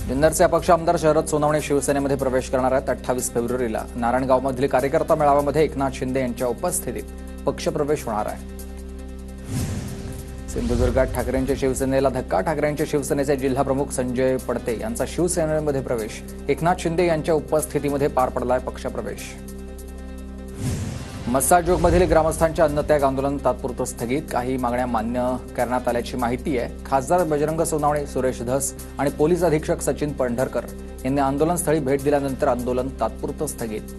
जुन्नरचे अपक्ष आमदार शरद सोनवणे शिवसेनेमध्ये प्रवेश करणार आहेत। 28 फेब्रुवारीला नारायणगावमधील कार्यकर्ता मेळाव्यामध्ये एकनाथ शिंदे यांच्या उपस्थितीत पक्षप्रवेश होणार आहे। सिंधुदुर्गात ठाकरेंच्या शिवसेनेला धक्का। ठाकरेंच्या शिवसेनेचे जिल्हाप्रमुख संजय पडते यांचा शिवसेनेमध्ये प्रवेश। एकनाथ शिंदे यांच्या उपस्थितीमध्ये पार पडलाय पक्षप्रवेश। मस्साजोगमधील ग्रामस्थांच्या अन्नत्याग आंदोलन तात्पुरतं स्थगित। काही मागण्या मान्य करण्यात आल्याची माहिती आहे। खासदार बजरंग सोनवणे, सुरेश धस आणि पोलीस अधीक्षक सचिन पंढरकर यांनी आंदोलनस्थळी भेट दिल्यानंतर आंदोलन तात्पुरतं स्थगित।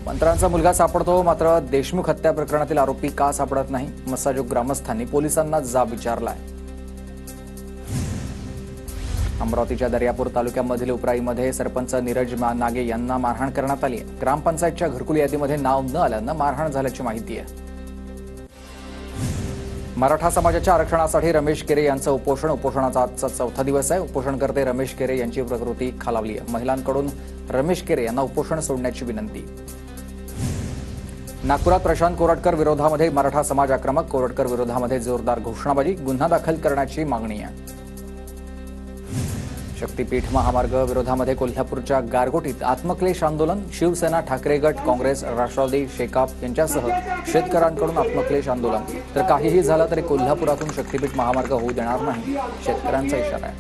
मंत्र्यांचा मुलगा सापडतो, मात्र देशमुख हत्या प्रकरणातील आरोपी का सापडत नाही? मस्साजोग ग्रामस्थांनी पोलिसांना जाब विचारलाय। अमरावतीच्या दर्यापूर तालुक्यामधील उपराईमध्ये सरपंच नीरज नागे यांना मारहाण करण्यात आली आहे। ग्रामपंचायतच्या घरकुल यादीमध्ये नाव न आल्यानं मारहाण झाल्याची माहिती आहे। मराठा समाजाच्या आरक्षणासाठी रमेश केरे यांचं उपोषणाचा आजचा चौथा दिवस आहे। उपोषणकर्ते रमेश केरे यांची प्रकृती खालावली आहे। महिलांकडून रमेश केरे यांना उपोषण सोडण्याची विनंती। नागपुरात प्रशांत कोरटकर विरोधामध्ये मराठा समाज आक्रमक। कोरटकर विरोधामध्ये जोरदार घोषणाबाजी, गुन्हा दाखल करण्याची मागणी आहे। शक्तीपीठ महामार्ग विरोधामध्ये कोल्हापूरच्या गारगोटीत आत्मक्लेश आंदोलन। शिवसेना, ठाकरे गट, काँग्रेस, राष्ट्रवादी, शेकाप यांच्यासह शेतकऱ्यांकडून आत्मक्लेश आंदोलन। तर काहीही झालं तरी कोल्हापुरातून शक्तीपीठ महामार्ग होऊ देणार नाही, शेतकऱ्यांचा इशारा आहे।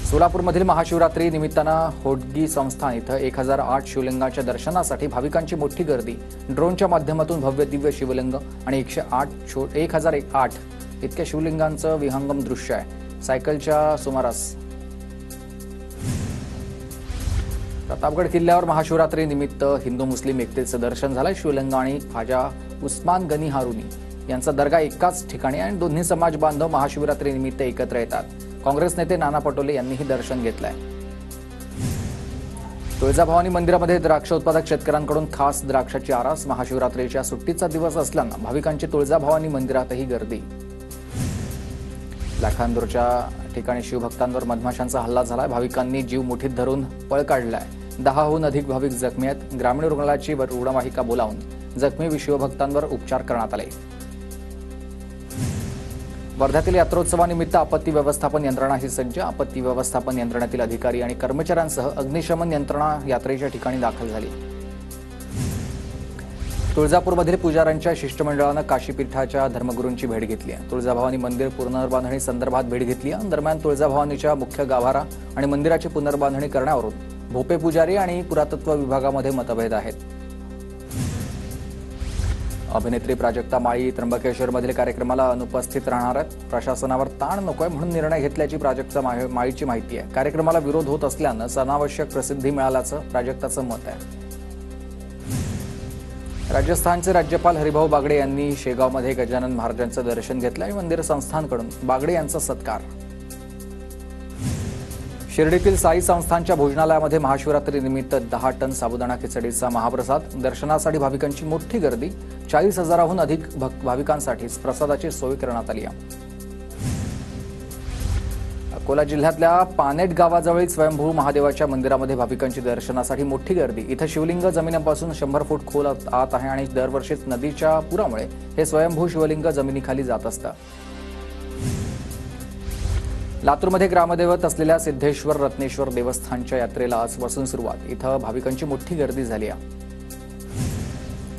सोलापूरमधील महाशिवरात्री निमित्तानं होडगी संस्थान इथं 1008 शिवलिंगाच्या दर्शनासाठी भाविकांची मोठी गर्दी। ड्रोनच्या माध्यमातून भव्य दिव्य शिवलिंग आणि 1008 इतक्या शिवलिंगांचं विहंगम दृश्य आहे। सायकलच्या सुमारास प्रतापगड किल्ल्यावर महाशिवरात्री निमित्त हिंदू मुस्लिम एकतेचं दर्शन झालंय। शिवलिंग आणि ख्वाजा उस्मान गनी हारुनी यांचा दर्गा एकाच ठिकाणी आणि दोन्ही समाज बांधव महाशिवरात्री निमित्त एकत्र येतात। काँग्रेस नेते नाना पटोले यांनीही दर्शन घेतलंय। तुळजाभवानी मंदिरामध्ये द्राक्ष उत्पादक शेतकऱ्यांकडून खास द्राक्षाची आरास। महाशिवरात्रीच्या सुट्टीचा दिवस असल्यानं भाविकांची तुळजाभवानी मंदिरातही गर्दी। लाखांदूरच्या ठिकाणी शिवभक्तांवर मधमाशांचा हल्ला झालाय। भाविकांनी जीव मुठीत धरून पळ काढलाय। 10हून अधिक भाविक जखमी आहेत। ग्रामीण रुग्णालयाची रुग्णवाहिका बोलावून जखमी शिवभक्तांवर उपचार करण्यात आले। वर्ध्यातील यात्रोत्सवानिमित्त आपत्ती व्यवस्थापन यंत्रणाही सज्ज। आपत्ती व्यवस्थापन यंत्रणेतील अधिकारी आणि कर्मचाऱ्यांसह अग्निशमन यंत्रणा यात्रेच्या ठिकाणी दाखल झाली। तुळजापूरमधील पुजाऱ्यांच्या शिष्टमंडळानं काशीपीठाच्या धर्मगुरूंची भेट घेतली आहे। तुळजाभवानी मंदिर पुनर्बांधणी संदर्भात भेट घेतली आहे। दरम्यान तुळजाभवानीच्या मुख्य गाभारा आणि मंदिराची पुनर्बांधणी करण्यावरून भोपे पुजारी आणि पुरातत्व विभागामध्ये मतभेद आहेत। अभिनेत्री प्राजक्ता माळी त्र्यंबकेश्वरमधील कार्यक्रमाला अनुपस्थित राहणार आहेत। प्रशासनावर ताण नकोय म्हणून निर्णय घेतल्याची प्राजक्ता माळीची माहिती आहे। कार्यक्रमाला विरोध होत असल्यानं अनावश्यक प्रसिद्धी मिळाल्याचं प्राजक्ताचं मत आहे। राजस्थानचे राज्यपाल हरिभाऊ बागडे यांनी शेगावमध्ये गजानन महाराजांचं दर्शन घेतलं आणि मंदिर संस्थानकडून बागडे यांचा सत्कार। शिर्डीतील साई संस्थानच्या भोजनालयामध्ये महाशिवरात्री निमित्त 10 टन साबुदाणा खिचडीचा महाप्रसाद। दर्शनासाठी भाविकांची मोठी गर्दी। 40,000हून अधिक भाविकांसाठी प्रसादाची सोय करण्यात आली आहे। अकोला जिल्ह्यातल्या पानेट गावाजवळील स्वयंभू महादेवाच्या मंदिरामध्ये भाविकांची दर्शनासाठी मोठी गर्दी। इथं शिवलिंग जमिनीपासून 100 फूट खोल आत आहे आणि दरवर्षीच नदीच्या पुरामुळे हे स्वयंभू शिवलिंग जमिनीखाली जात असतं। लातूरमध्ये ग्रामदैवत असलेल्या सिद्धेश्वर रत्नेश्वर देवस्थानच्या यात्रेला आजपासून सुरुवात। इथं भाविकांची मोठी गर्दी झाली आहे।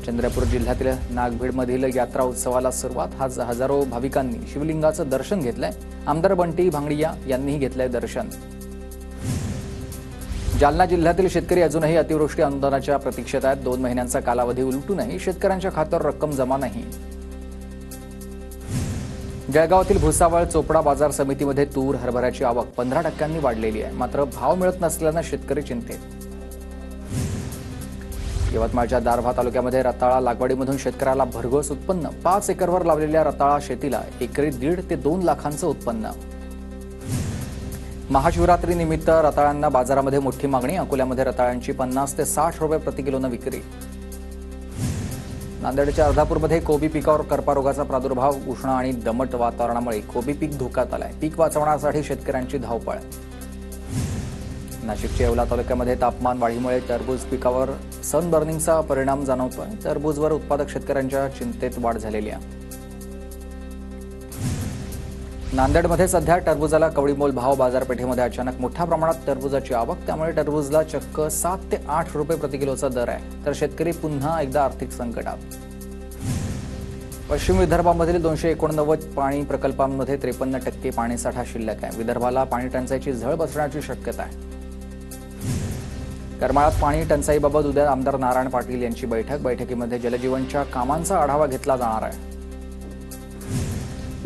चंद्रपूर जिल्ह्यातील नागभीडमधील यात्रा उत्सवाला सुरुवात। हजारो भाविकांनी शिवलिंगाचं दर्शन घेतलंय। आमदार बंटी भांगडिया यांनीही घेतलंय दर्शन। जालना जिल्ह्यातील शेतकरी अजूनही अतिवृष्टी अनुदानाच्या प्रतीक्षेत आहेत। 2 महिन्यांचा कालावधी उलटूनही शेतकऱ्यांच्या खात्यावर रक्कम जमा नाही। जळगावातील भुसावळ चोपडा बाजार समितीमध्ये तूर हरभऱ्याची आवक 15% वाढलेली आहे, मात्र भाव मिळत नसल्यानं शेतकरी चिंतेत। यवतमाळच्या दारव्हा तालुक्यामध्ये रताळा लागवडीमधून शेतकऱ्याला भरघोस उत्पन्न। 5 एकरवर लावलेल्या रताळा शेतीला एकरी 1.5 ते 2 लाखांचं उत्पन्न। महाशिवरात्री निमित्त रताळ्यांना बाजारामध्ये मोठी मागणी। अकोल्यामध्ये रताळ्यांची 50 ते 60 रुपये प्रति किलोनं विक्री। नांदेडच्या अर्धापूरमध्ये कोबी पिकावर करपा रोगाचा प्रादुर्भाव। उष्ण आणि दमट वातावरणामुळे कोबी पीक धोक्यात आलंय। पीक वाचवण्यासाठी शेतकऱ्यांची धावपळ। नाशिकच्या येवला तालुक्यामध्ये तापमान वाढीमुळे टरबूज पिकावर सनबर्निंगचा परिणाम जाणवतोय। टरबूजवर उत्पादक शेतकऱ्यांच्या चिंतेत वाढ झालेली आहे। नांदेडमध्ये सध्या टरबुजाला कवडीमोल भाव. बाजारपेठेमध्ये अचानक मोठ्या प्रमाणात टरबुजाची आवक, त्यामुळे टरबूजला चक्क 7 ते 8 रुपये प्रति किलोचा दर आहे. तर शेतकरी पुन्हा एकदा आर्थिक संकटात. पश्चिम विदर्भामधील 289 पाणी प्रकल्पांमध्ये 53% पाणीसाठा शिल्लक आहे. विदर्भाला पाणी टंचाईची झळ बसण्याची शक्यता आहे. करमाळात पाणी टंचाईबाबत उद्या आमदार नारायण पाटील यांची बैठकीमध्ये जलजीवनच्या कामांचा आढावा घेतला जाणार आहे.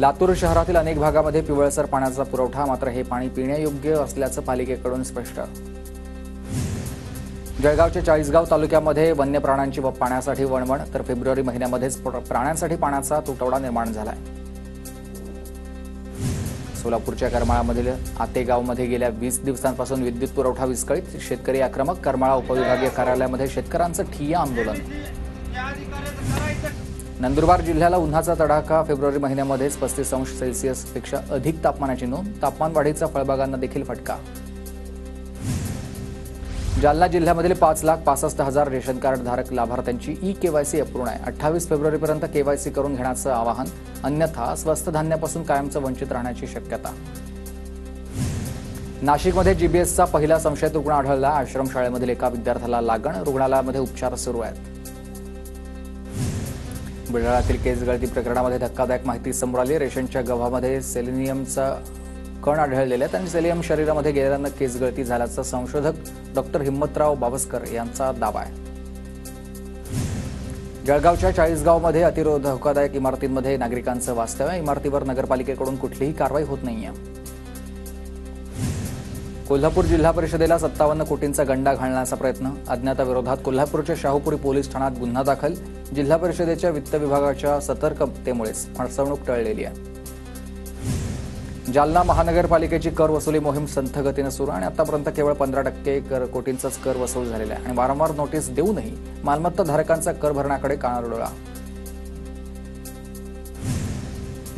लातूर शहरातील अनेक भागामध्ये पिवळसर पाण्याचा पुरवठा, मात्र हे पाणी पिण्यायोग्य असल्याचं पालिकेकडून स्पष्ट. जळगावच्या चाळीसगाव तालुक्यामध्ये वन्य प्राण्यांची पाण्यासाठी वणवण, तर फेब्रुवारी महिन्यामध्येच प्राण्यांसाठी पाण्याचा तुटवडा निर्माण झालाय. सोलापूरच्या करमाळामधील आतेगावमध्ये गेल्या 20 दिवसांपासून विद्युत पुरवठा विस्कळीत. शेतकरी आक्रमक. करमाळा उपविभागीय कार्यालयामध्ये शेतकऱ्यांचं ठिय्या आंदोलन. नंदुरबार जिल्ह्याला उन्हाचा तडाखा. फेब्रुवारी महिन्यामध्येच 35 अंश सेल्सिअसपेक्षा अधिक तापमानाची नोंद. तापमान वाढीचा फळबागांना देखील फटका. जालना जिल्ह्यामधील 5,65,000 रेशन कार्ड धारक लाभार्थ्यांची ई-केवायसी अपूर्ण आहे. 28 फेब्रुवारीपर्यंत केवायसी करून घेण्याचं आवाहन, अन्यथा स्वस्त धान्यापासून कायमचं वंचित राहण्याची शक्यता. नाशिकमध्ये जीबीएसचा पहिला संशयित रुग्ण आढळला. आश्रमशाळेमधील एका विद्यार्थ्याला लागण. रुग्णालयामध्ये उपचार सुरू आहेत. बुलढाण्यातील केस गळती प्रकरणामध्ये धक्कादायक माहिती समोर आली. रेशनच्या गव्हामध्ये सेलेनियमचा कण आढळलेले आहेत आणि सेलियम शरीरामध्ये गेल्यानं केस गळती झाल्याचा संशोधक डॉक्टर हिम्मतराव बावस्कर यांचा दावा आहे. जळगावच्या चाळीसगावमध्ये अतिधोकादायक इमारतींमध्ये नागरिकांचं वास्तव्य. इमारतीवर नगरपालिकेकडून कुठलीही कारवाई होत नाहीये. कोल्हापूर जिल्हा परिषदेला 57 कोटींचा गंडा घालण्याचा प्रयत्न. अज्ञाताविरोधात कोल्हापूरच्या शाहूपुरी पोलीस ठाण्यात गुन्हा दाखल. जिल्हा परिषदेच्या वित्त विभागाच्या सतर्कतेमुळेच फसवणूक टळलेली आहे. जालना महानगरपालिकेची कर वसुली मोहीम संथ गतीनं सुरू आणि आतापर्यंत केवळ 15% कोटींचाच कर वसूल झालेला आहे आणि वारंवार नोटीस देऊनही मालमत्ता धारकांचा कर भरण्याकडे कानाडोळा.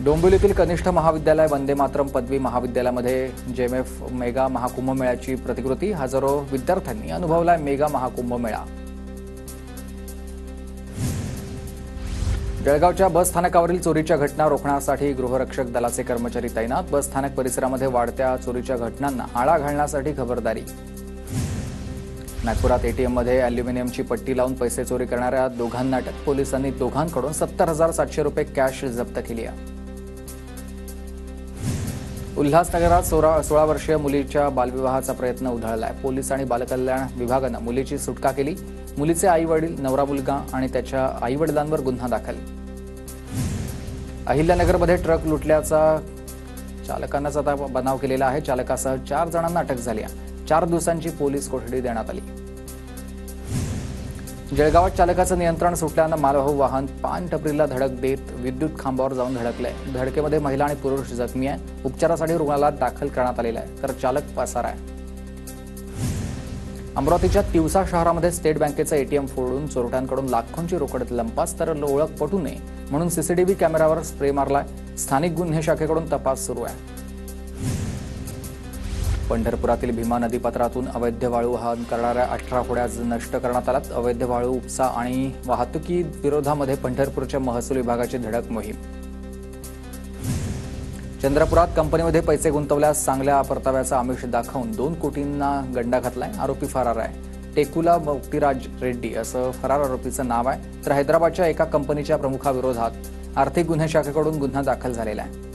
डोंबिवलीतील कनिष्ठ महाविद्यालय वंदे मातरम पदवी महाविद्यालयामध्ये जेएमएफ मेगा महाकुंभमेळ्याची प्रतिकृती. हजारो विद्यार्थ्यांनी अनुभवलाय मेगा महाकुंभमेळा. जळगावच्या बस स्थानकावरील चोरीच्या घटना रोखण्यासाठी गृहरक्षक दलाचे कर्मचारी तैनात. बस स्थानक परिसरामध्ये वाढत्या चोरीच्या घटनांना आळा घालण्यासाठी खबरदारी. नागपुरात एटीएममध्ये अॅल्युमिनियमची पट्टी लावून पैसे चोरी करणाऱ्या दोघांना अटक. पोलिसांनी दोघांकडून 70,700 रुपये कॅश जप्त केली आहे. उल्हासनगरात 16 वर्षीय मुलीच्या बालविवाहाचा प्रयत्न उधळलाय. पोलीस आणि बालकल्याण विभागानं मुलीची सुटका केली. मुलीचे आई-वडील, नवरा मुलगा आणि त्याच्या आई-वडिलांवर गुन्हा दाखल. अहिल्यानगरमध्ये ट्रक लुटल्याचा चालकानंच आता बनाव केलेला आहे. चालकासह 4 जणांना अटक झाली आहे. 4 दिवसांची पोलीस कोठडी देण्यात आली. जळगावात चालकाचं नियंत्रण सुटल्यानं मालवाहू वाहन पान टपरीला धडक देत विद्युत खांबावर जाऊन धडकलंय. धडकेमध्ये महिला आणि पुरुष जखमी आहे. उपचारासाठी रुग्णालयात दाखल करण्यात आलेला आहे, तर चालक पसार आहे. अमरावतीच्या तिवसा शहरामध्ये स्टेट बँकेचं एटीएम फोडून चोरट्यांकडून लाखोंची रोकड लंपास, तर ओळख पटू नये म्हणून सीसीटीव्ही कॅमेऱ्यावर स्प्रे मारलाय. स्थानिक गुन्हे शाखेकडून तपास सुरू आहे. पंढरपुरातील भीमा नदीपात्रातून अवैध वाळू वाहन करणाऱ्या 18 होड्या नष्ट करण्यात आल्यात. अवैध वाळू उपसा आणि वाहतुकी विरोधामध्ये पंढरपूरच्या महसूल विभागाची धडक मोहीम. चंद्रपुरात कंपनीमध्ये पैसे गुंतवल्यास चांगल्या परताव्याचा आमिष दाखवून 2 कोटींना गंडा घातलाय. आरोपी फरार आहे. टेकुला मोक्तीराज रेड्डी असं फरार आरोपीचं नाव आहे. तर हैदराबादच्या एका कंपनीच्या प्रमुखाविरोधात आर्थिक गुन्हे शाखेकडून गुन्हा दाखल झालेला आहे.